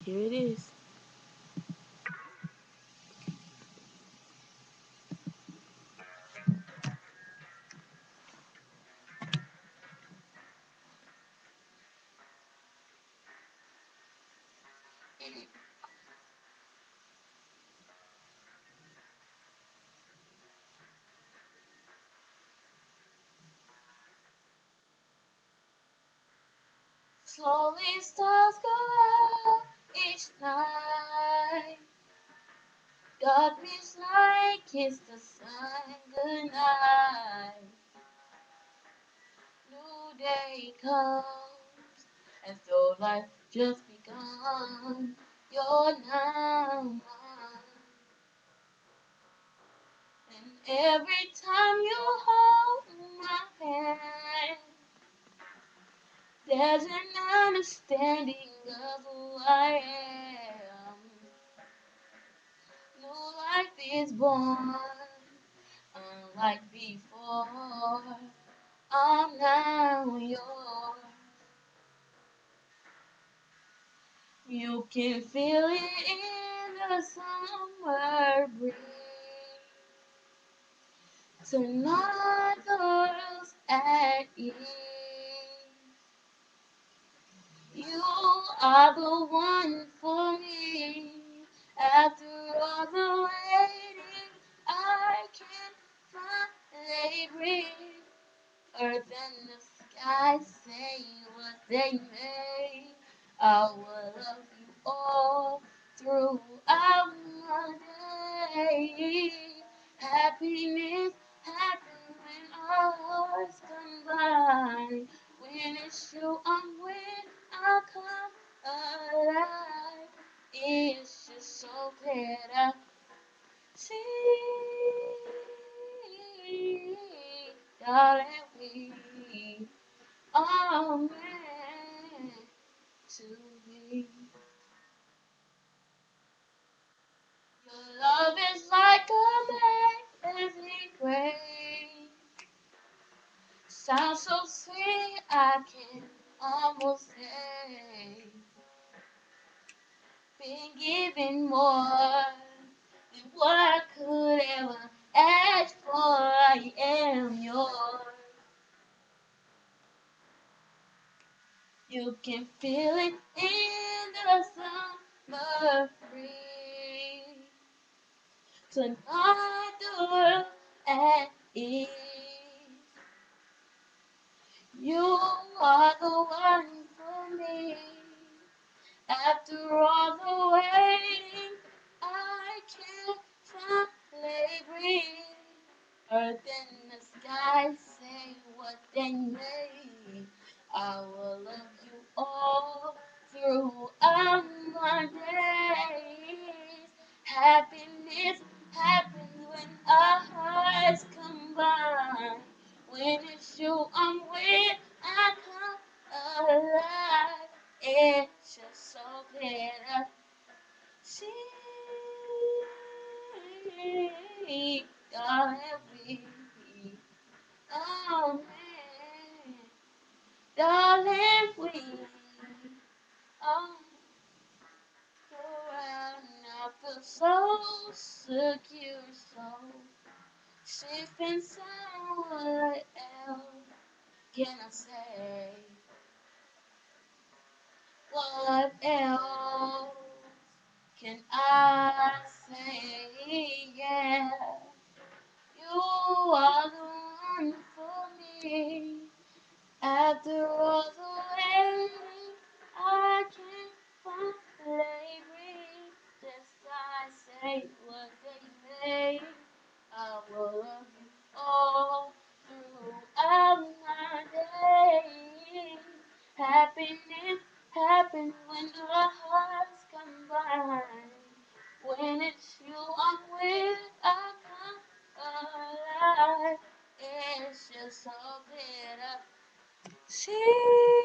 here it is. Slowly stars go out each night. Darkness like kiss the sun goodnight. New day comes as though life just begun. You're now mine. And every time you hold my hand, there's an understanding of who I am. New life is born, unlike before. I'm now yours. You can feel it in the summer breeze. Tonight the world's at ease. You are the one for me. After all the waiting, I can finally breathe. Earth and the sky say what they may. I will love you all throughout my day. Happiness happens when our hearts combine. When it's you I'm with, I come alive. It's just so clear to see, darling, we are meant to be. Your love is like a amazing grace. Sounds so sweet, I can almost say. Been given more than what I could ever ask for. I am yours. You can feel it in the summer breeze. Tonight the world at ease. You are the one for me. After all the waiting, I can finally breathe. Earth and the sky say what they may. I will love you all throughout my days. Happiness happens when our hearts combine. When it's you I'm with, I come alive. It's just so clear to see, darling, we are meant, darling, we are around. I feel so secure, so safe and sound. What else can I say? What else can I say? Yeah, you are the one for me. After all the waiting, I can finally breathe. Just I say what they may. I will love you all throughout my days. Happiness happens when our hearts combine. When it's you I'm with, I come alive. It's just so clear to see.